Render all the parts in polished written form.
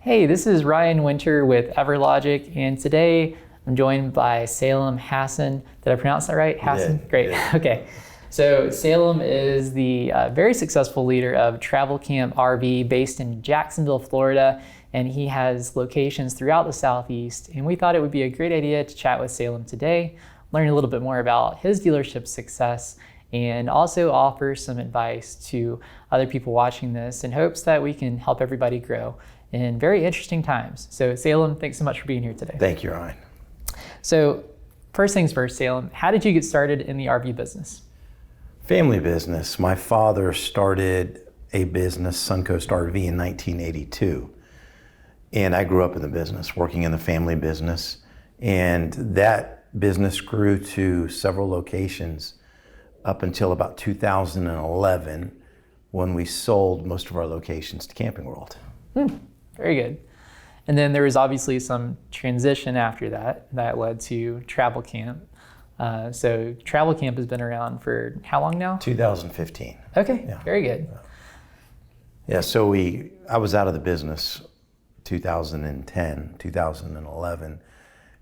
Hey, this is Ryan Winter with EverLogic, and today I'm joined by Salem Hassan. Did I pronounce that right? Hassan? Yeah, Great. yeah. Okay. So Salem is the very successful leader of Travelcamp RV based in Jacksonville, Florida, and he has locations throughout the Southeast. And we thought it would be a great idea to chat with Salem today, learn a little bit more about his dealership success, and also offer some advice to other people watching this in hopes that we can help everybody grow in very interesting times. So Salem, thanks so much for being here today. Thank you, Ryan. So first things first, Salem, how did you get started in the RV business? Family business. My father started a business, Suncoast RV, in 1982. And I grew up in the business, working in the family business. And that business grew to several locations up until about 2011, when we sold most of our locations to Camping World. Very good. And then there was obviously some transition after that led to Travelcamp. So Travelcamp has been around for how long now? 2015. Okay, Yeah. very good. Yeah, so I was out of the business 2010, 2011.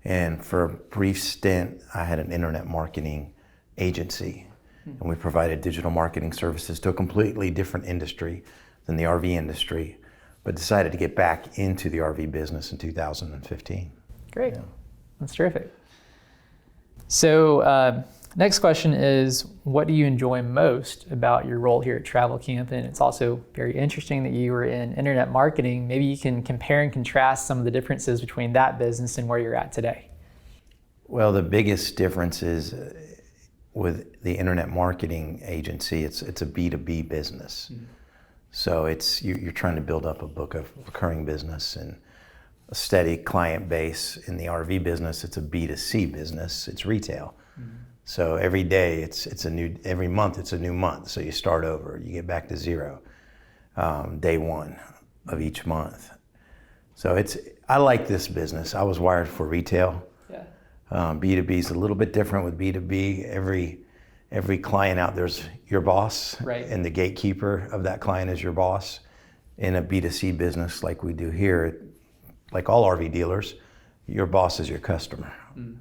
And for a brief stint, I had an internet marketing agency. And we provided digital marketing services to a completely different industry than the RV industry, but decided to get back into the RV business in 2015. Great. Yeah. That's terrific. So next question is, what do you enjoy most about your role here at Travelcamp? And it's also very interesting that you were in internet marketing. Maybe you can compare and contrast some of the differences between that business and where you're at today. Well, the biggest difference is with the internet marketing agency, it's a B2B business. Mm-hmm. So you're trying to build up a book of recurring business and a steady client base. In the RV business, it's a B2C business. It's retail. Mm-hmm. So every day every month it's a new month. So you start over, you get back to zero, day one of each month. So I like this business. I was wired for retail. Yeah. B2B is a little bit different with B2B. Every client out there's your boss, right, and the gatekeeper of that client is your boss. In a B2C business like we do here, like all RV dealers, your boss is your customer. Mm.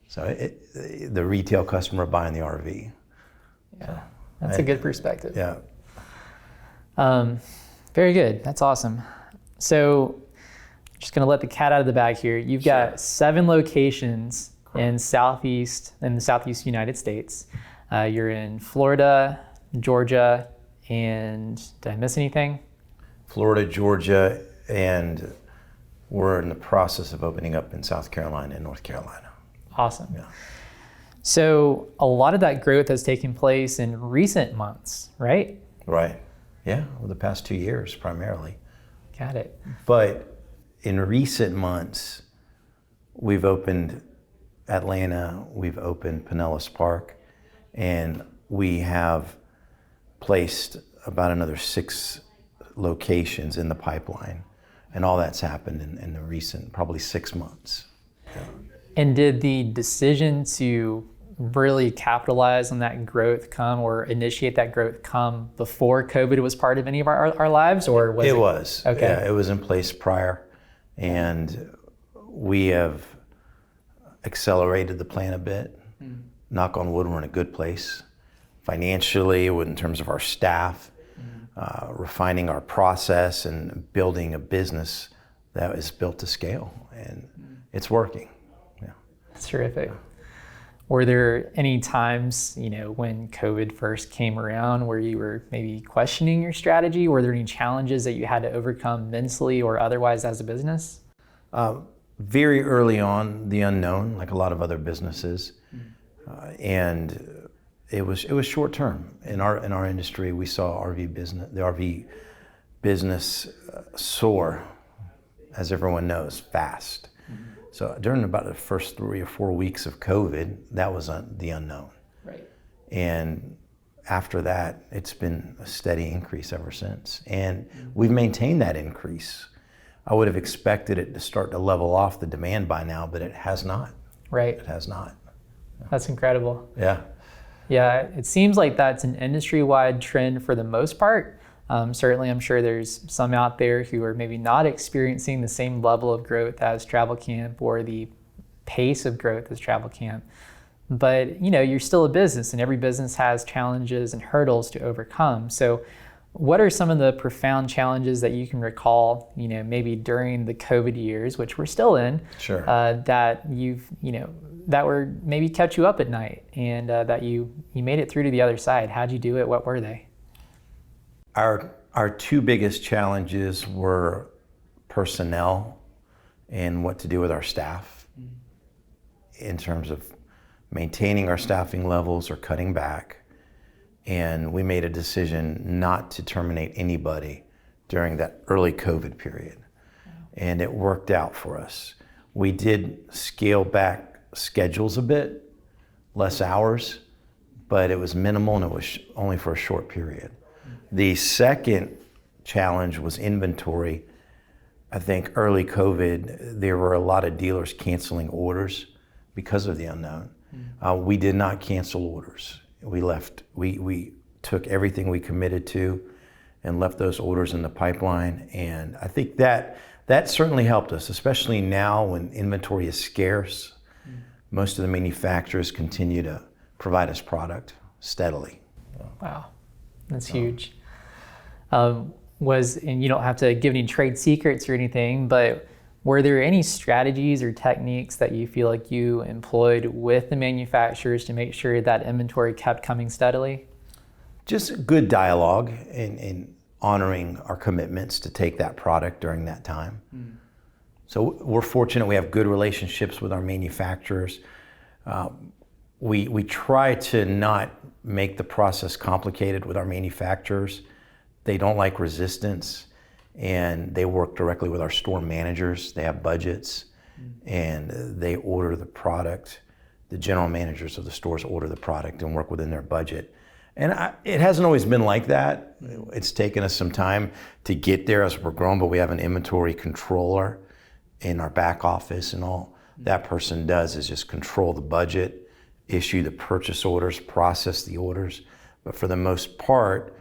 So the retail customer buying the RV. Yeah, so, that's a good perspective. Yeah. Very good. That's awesome. So just going to let the cat out of the bag here. You've got 7 locations in the Southeast United States. You're in Florida, Georgia, and did I miss anything? Florida, Georgia, and we're in the process of opening up in South Carolina and North Carolina. Awesome. Yeah. So a lot of that growth has taken place in recent months, right? Right. Yeah, over the past 2 years primarily. Got it. But in recent months, we've opened Atlanta, we've opened Pinellas Park, and we have placed about another 6 locations in the pipeline. And all that's happened in the recent, probably 6 months. Yeah. And did the decision to really capitalize on that growth come or initiate that growth come before COVID was part of any of our lives, or was it? It was. Okay. Yeah, it was in place prior. And we have accelerated the plan a bit. Mm. Knock on wood, we're in a good place. Financially, in terms of our staff, refining our process and building a business that is built to scale. And it's working. Yeah. That's terrific. Were there any times, when COVID first came around where you were maybe questioning your strategy? Were there any challenges that you had to overcome mentally or otherwise as a business? Very early on, the unknown, like a lot of other businesses. And it was short term. In our industry, we saw the RV business soar, as everyone knows, fast. Mm-hmm. So during about the first 3 or 4 weeks of COVID, that was the unknown. Right. And after that, it's been a steady increase ever since. And we've maintained that increase. I would have expected it to start to level off the demand by now, but it has not. Right. It has not. That's incredible. Yeah. Yeah, it seems like that's an industry-wide trend for the most part, Certainly, I'm sure there's some out there who are maybe not experiencing the same level of growth as Travelcamp or the pace of growth as Travelcamp. But you're still a business, and every business has challenges and hurdles to overcome. So what are some of the profound challenges that you can recall, maybe during the COVID years, which we're still in, Sure. That that were maybe kept you up at night, and that you made it through to the other side? How'd you do it? What were they? Our two biggest challenges were personnel and what to do with our staff in terms of maintaining our staffing levels or cutting back. And we made a decision not to terminate anybody during that early COVID period. And it worked out for us. We did scale back schedules a bit, less hours, but it was minimal and it was only for a short period. The second challenge was inventory. I think early COVID, there were a lot of dealers canceling orders because of the unknown. We did not cancel orders. We took everything we committed to and left those orders in the pipeline. And I think that certainly helped us, especially now when inventory is scarce. Most of the manufacturers continue to provide us product steadily. Wow, that's huge. And you don't have to give any trade secrets or anything, but were there any strategies or techniques that you feel like you employed with the manufacturers to make sure that inventory kept coming steadily? Just good dialogue and honoring our commitments to take that product during that time. So we're fortunate we have good relationships with our manufacturers. We try to not make the process complicated with our manufacturers. They don't like resistance, and they work directly with our store managers. They have budgets, and they order the product. The general managers of the stores order the product and work within their budget. And it hasn't always been like that. It's taken us some time to get there as we're growing, but we have an inventory controller in our back office, and all that person does is just control the budget, issue the purchase orders, process the orders. But for the most part,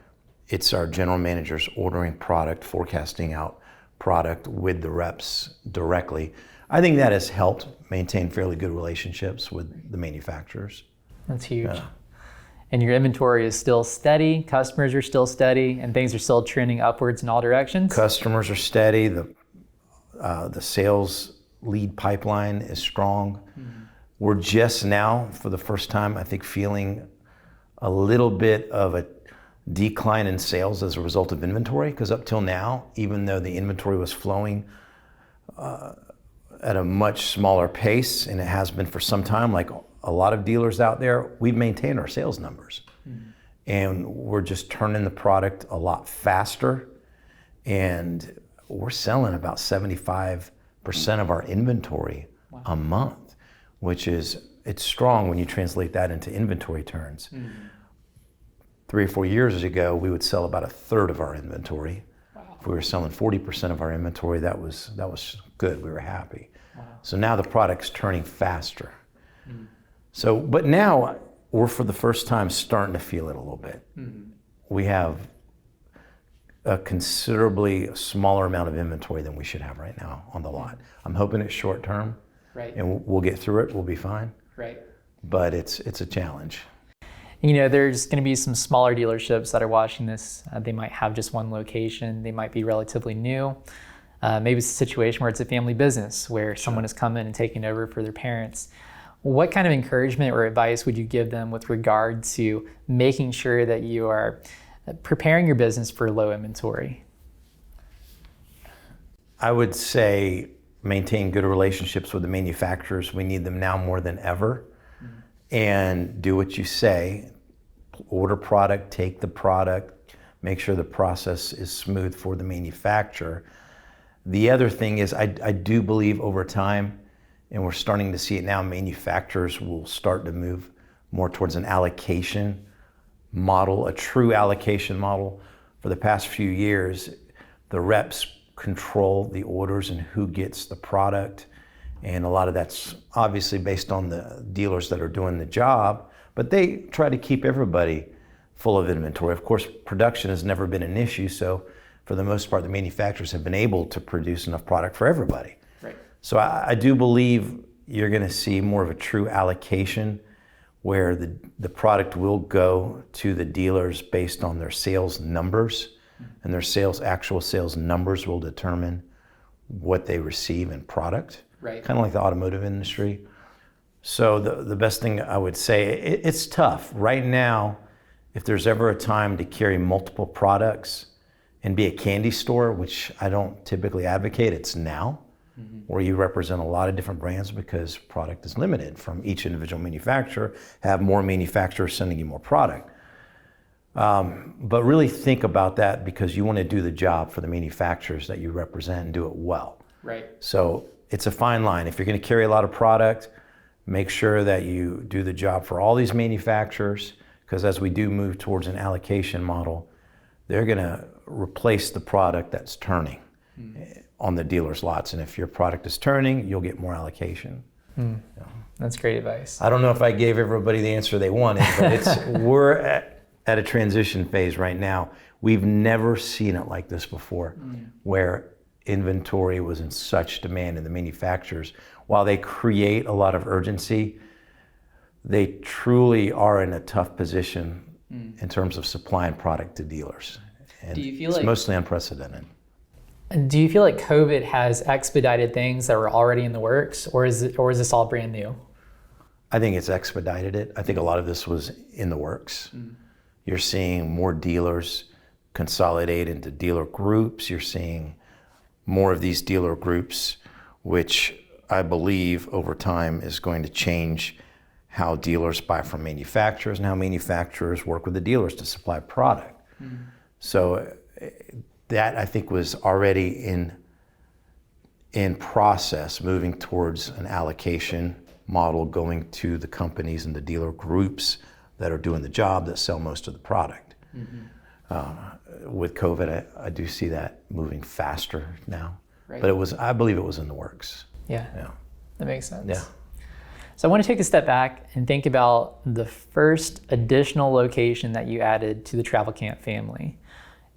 it's our general managers ordering product, forecasting out product with the reps directly. I think that has helped maintain fairly good relationships with the manufacturers. That's huge. And your inventory is still steady, customers are still steady, and things are still trending upwards in all directions? Customers are steady, the sales lead pipeline is strong. We're just now, for the first time, I think, feeling a little bit of a decline in sales as a result of inventory, because up till now, even though the inventory was flowing at a much smaller pace, and it has been for some time, like a lot of dealers out there, we've maintained our sales numbers. And we're just turning the product a lot faster, and we're selling about 75% of our inventory a month, which is, it's strong when you translate that into inventory turns. 3 or 4 years ago, we would sell about a third of our inventory. If we were selling 40% of our inventory, that was good. We were happy. So now the product's turning faster. So, but now we're for the first time starting to feel it a little bit. We have a considerably smaller amount of inventory than we should have right now on the lot. I'm hoping it's short term, and we'll get through it. We'll be fine. But it's a challenge. There's going to be some smaller dealerships that are watching this. They might have just one location. They might be relatively new. Maybe it's a situation where it's a family business where someone has come in and taken over for their parents. What kind of encouragement or advice would you give them with regard to making sure that you are preparing your business for low inventory? I would say maintain good relationships with the manufacturers. We need them now more than ever. And do what you say. Order product, take the product, make sure the process is smooth for the manufacturer. The other thing is I do believe over time, and we're starting to see it now, manufacturers will start to move more towards an allocation model, a true allocation model. For the past few years, the reps control the orders and who gets the product. And a lot of that's obviously based on the dealers that are doing the job, but they try to keep everybody full of inventory. Of course, production has never been an issue, so for the most part, the manufacturers have been able to produce enough product for everybody. Right. So I do believe you're going to see more of a true allocation where the product will go to the dealers based on their sales numbers, and their actual sales numbers will determine what they receive in product. Right. Kind of like the automotive industry. So the best thing I would say, it's tough. Right now, if there's ever a time to carry multiple products and be a candy store, which I don't typically advocate, it's now, where you represent a lot of different brands because product is limited from each individual manufacturer, have more manufacturers sending you more product. But really think about that because you want to do the job for the manufacturers that you represent and do it well. Right. So it's a fine line. If you're going to carry a lot of product, make sure that you do the job for all these manufacturers, because as we do move towards an allocation model, they're going to replace the product that's turning on the dealer's lots. And if your product is turning, you'll get more allocation. Yeah. That's great advice. I don't know if I gave everybody the answer they wanted, but we're at a transition phase right now. We've never seen it like this before, where inventory was in such demand, and the manufacturers, while they create a lot of urgency, they truly are in a tough position in terms of supplying product to dealers. And Do you feel it's like mostly unprecedented. Do you feel like COVID has expedited things that were already in the works, or is this all brand new? I think it's expedited it. I think a lot of this was in the works. You're seeing more dealers consolidate into dealer groups. You're seeing more of these dealer groups, which I believe over time is going to change how dealers buy from manufacturers and how manufacturers work with the dealers to supply product. So that I think was already in process, moving towards an allocation model, going to the companies and the dealer groups that are doing the job that sell most of the product. With COVID, I do see that moving faster now, but I believe it was in the works. Yeah, that makes sense. Yeah. So I want to take a step back and think about the first additional location that you added to the Travelcamp family.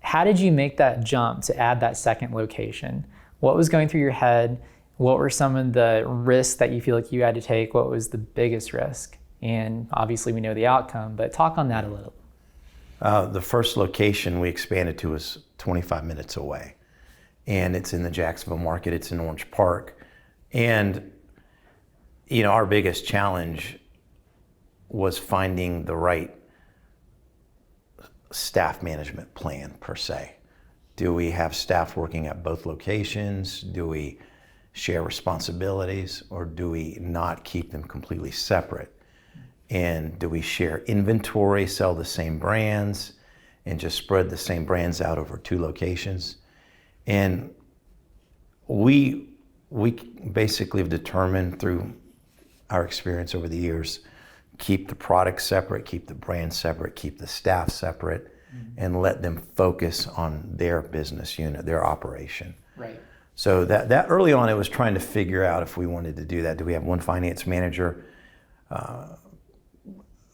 How did you make that jump to add that second location? What was going through your head? What were some of the risks that you feel like you had to take? What was the biggest risk? And obviously we know the outcome, but talk on that a little. The first location we expanded to was 25 minutes away, and it's in the Jacksonville market. It's in Orange Park. And our biggest challenge was finding the right staff management plan per se. Do we have staff working at both locations? Do we share responsibilities, or do we not keep them completely separate? And do we share inventory, sell the same brands, and just spread the same brands out over two locations? And we basically have determined through our experience over the years, keep the product separate, keep the brand separate, keep the staff separate, and let them focus on their business unit, their operation. Right. So that early on, it was trying to figure out if we wanted to do that. Do we have one finance manager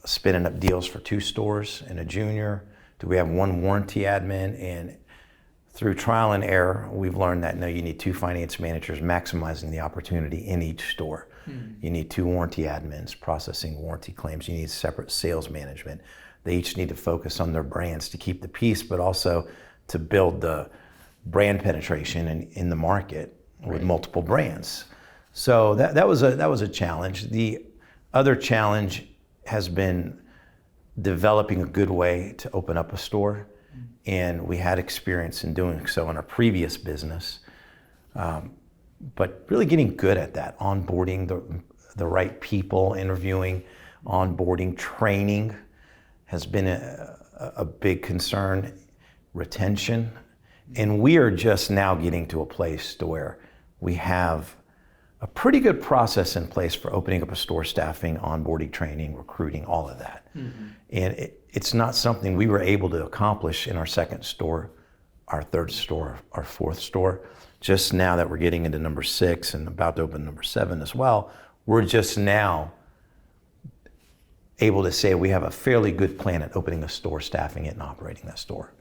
spinning up deals for two stores and a junior? Do we have one warranty admin? And through trial and error, we've learned that no, you need two finance managers maximizing the opportunity in each store. You need two warranty admins processing warranty claims. You need separate sales management. They each need to focus on their brands to keep the peace, but also to build the brand penetration in the market with multiple brands. So that was a challenge. The other challenge has been developing a good way to open up a store, and we had experience in doing so in our previous business. But really getting good at that, onboarding the right people, interviewing, onboarding, training has been a big concern, retention. And we are just now getting to a place to where we have a pretty good process in place for opening up a store, staffing, onboarding, training, recruiting, all of that. And it's not something we were able to accomplish in our second store, our third store, our fourth store. Just now that we're getting into number 6 and about to open number 7 as well, we're just now able to say we have a fairly good plan at opening a store, staffing it, and operating that store.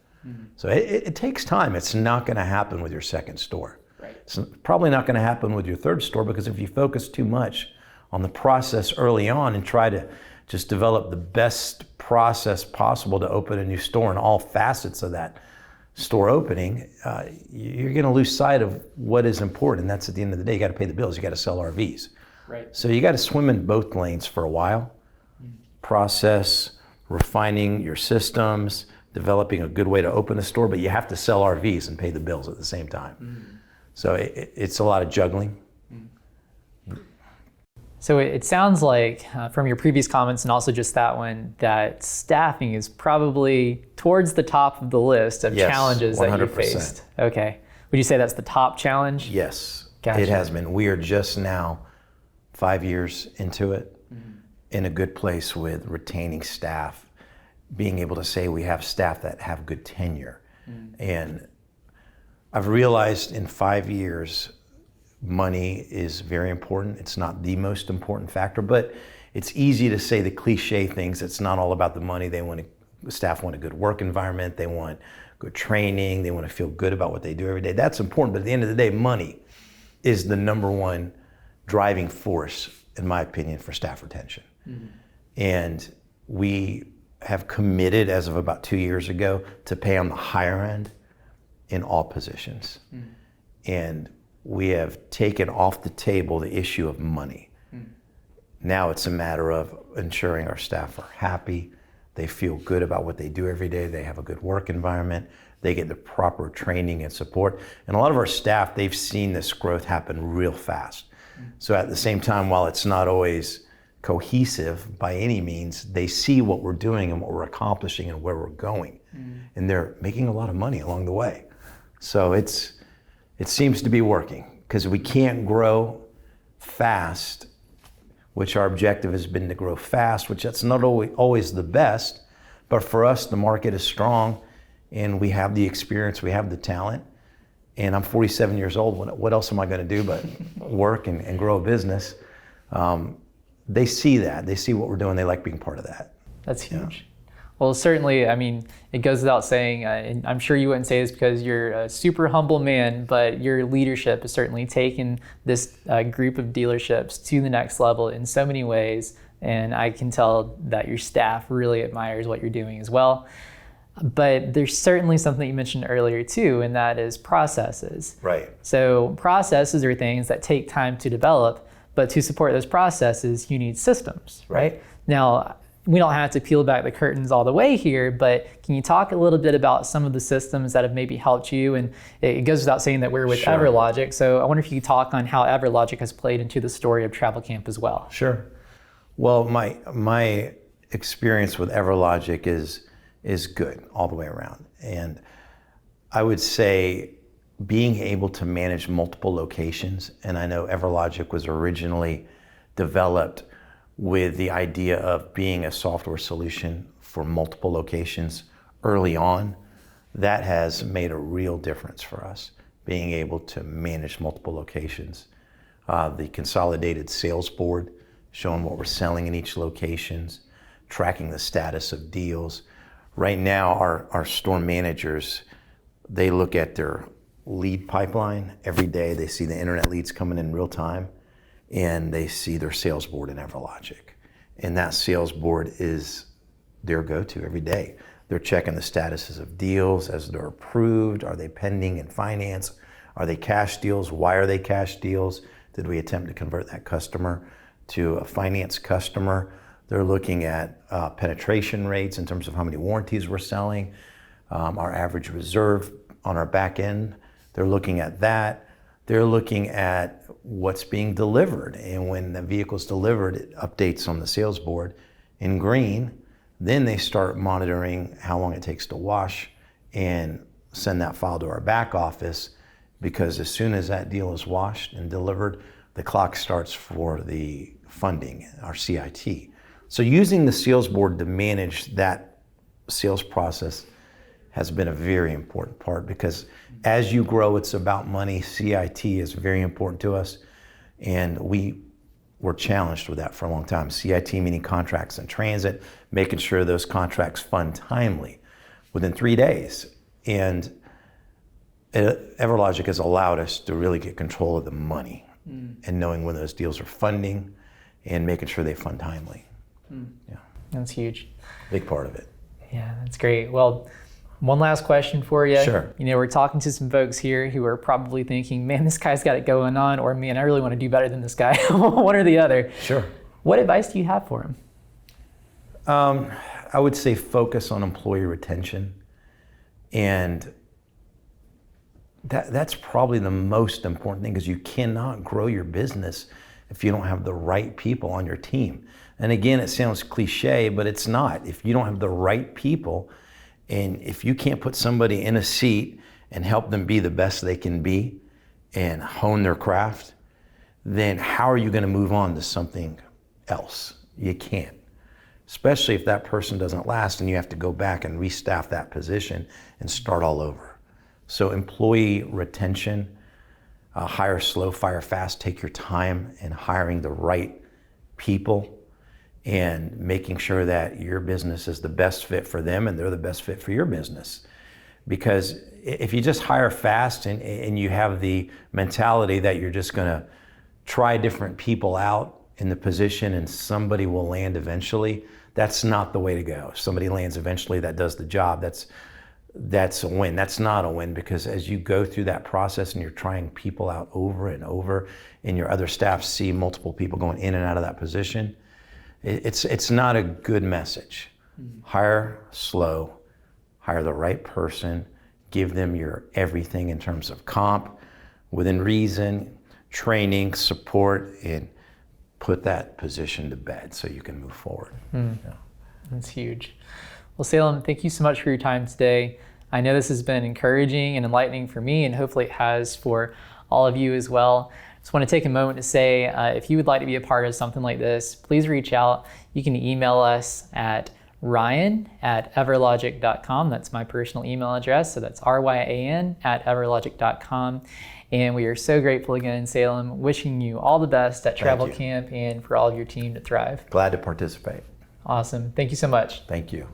So it takes time. It's not going to happen with your second store. Right. It's probably not going to happen with your third store, because if you focus too much on the process early on and try to just develop the best process possible to open a new store in all facets of that store opening, you're going to lose sight of what is important. And that's, at the end of the day, you got to pay the bills. You got to sell RVs. Right. So you got to swim in both lanes for a while. Process, refining your systems, developing a good way to open a store, but you have to sell RVs and pay the bills at the same time. So it's a lot of juggling. So it sounds like from your previous comments and also just that one, that staffing is probably towards the top of the list of challenges 100%. That you faced. Okay. Would you say that's the top challenge? Yes. Gotcha. It has been. We are just now 5 years into it, in a good place with retaining staff, being able to say we have staff that have good tenure. And I've realized in 5 years, money is very important. It's not the most important factor, but it's easy to say the cliche things. It's not all about the money. The staff want a good work environment. They want good training. They want to feel good about what they do every day. That's important, but at the end of the day, money is the number one driving force, in my opinion, for staff retention. And we have committed, as of about 2 years ago, to pay on the higher end in all positions. And we have taken off the table the issue of money. Now it's a matter of ensuring our staff are happy, they feel good about what they do every day, they have a good work environment, they get the proper training and support. And a lot of our staff, they've seen this growth happen real fast. So at the same time, while it's not always cohesive by any means, they see what we're doing and what we're accomplishing and where we're going. And they're making a lot of money along the way. So it seems to be working, because we can't grow fast, which our objective has been to grow fast, which that's not always the best, but for us, the market is strong and we have the experience, we have the talent. And I'm 47 years old. What else am I going to do but work and grow a business? They see that. They see what we're doing. They like being part of that. That's huge. Well, certainly, I mean, it goes without saying, and I'm sure you wouldn't say this because you're a super humble man, but your leadership has certainly taken this group of dealerships to the next level in so many ways. And I can tell that your staff really admires what you're doing as well. But there's certainly something you mentioned earlier too, and that is processes. Right. So processes are things that take time to develop, but to support those processes, you need systems, right? Now, we don't have to peel back the curtains all the way here, but can you talk a little bit about some of the systems that have maybe helped you? And it goes without saying that we're with EverLogic, so I wonder if you could talk on how EverLogic has played into the story of Travelcamp as well. Sure. Well, my experience with EverLogic is good all the way around. And I would say being able to manage multiple locations, and I know EverLogic was originally developed with the idea of being a software solution for multiple locations early on, that has made a real difference for us, being able to manage multiple locations. The consolidated sales board, showing what we're selling in each locations, tracking the status of deals. Right now, our store managers, they look at their lead pipeline every day. They see the internet leads coming in real time, and they see their sales board in EverLogic. And that sales board is their go-to every day. They're checking the statuses of deals as they're approved. Are they pending in finance? Are they cash deals? Why are they cash deals? Did we attempt to convert that customer to a finance customer? They're looking at penetration rates in terms of how many warranties we're selling, our average reserve on our back end. They're looking at that. They're looking at what's being delivered. And when the vehicle's delivered, it updates on the sales board in green. Then they start monitoring how long it takes to wash and send that file to our back office, because as soon as that deal is washed and delivered, the clock starts for the funding, our CIT. So using the sales board to manage that sales process has been a very important part, because as you grow, it's about money. CIT is very important to us. And we were challenged with that for a long time. CIT meaning contracts in transit, making sure those contracts fund timely within 3 days. And EverLogic has allowed us to really get control of the money and knowing when those deals are funding and making sure they fund timely. Yeah. That's huge. Big part of it. Yeah, that's great. Well, one last question for you. Sure. You know, we're talking to some folks here who are probably thinking, man, this guy's got it going on, or man, I really want to do better than this guy, one or the other. Sure. What advice do you have for him? I would say focus on employee retention. And that's probably the most important thing, because you cannot grow your business if you don't have the right people on your team. And again, it sounds cliche, but it's not. If you don't have the right people, and if you can't put somebody in a seat and help them be the best they can be and hone their craft, then how are you going to move on to something else? You can't. Especially if that person doesn't last and you have to go back and restaff that position and start all over. So employee retention, hire slow, fire fast, take your time in hiring the right people and making sure that your business is the best fit for them and they're the best fit for your business. Because if you just hire fast and you have the mentality that you're just gonna try different people out in the position and somebody will land eventually, that's not the way to go. If somebody lands eventually that does the job, that's a win. That's not a win, because as you go through that process and you're trying people out over and over and your other staff see multiple people going in and out of that position, it's not a good message. Hire slow, hire the right person, give them your everything in terms of comp, within reason, training, support, and put that position to bed so you can move forward. Yeah. That's huge. Well, Salem, thank you so much for your time today. I know this has been encouraging and enlightening for me, and hopefully it has for all of you as well. Just want to take a moment to say, if you would like to be a part of something like this, please reach out. You can email us at ryan@everlogic.com. That's my personal email address. So that's ryan@everlogic.com. And we are so grateful again, Salem, wishing you all the best at Travelcamp and for all of your team to thrive. Glad to participate. Awesome. Thank you so much. Thank you.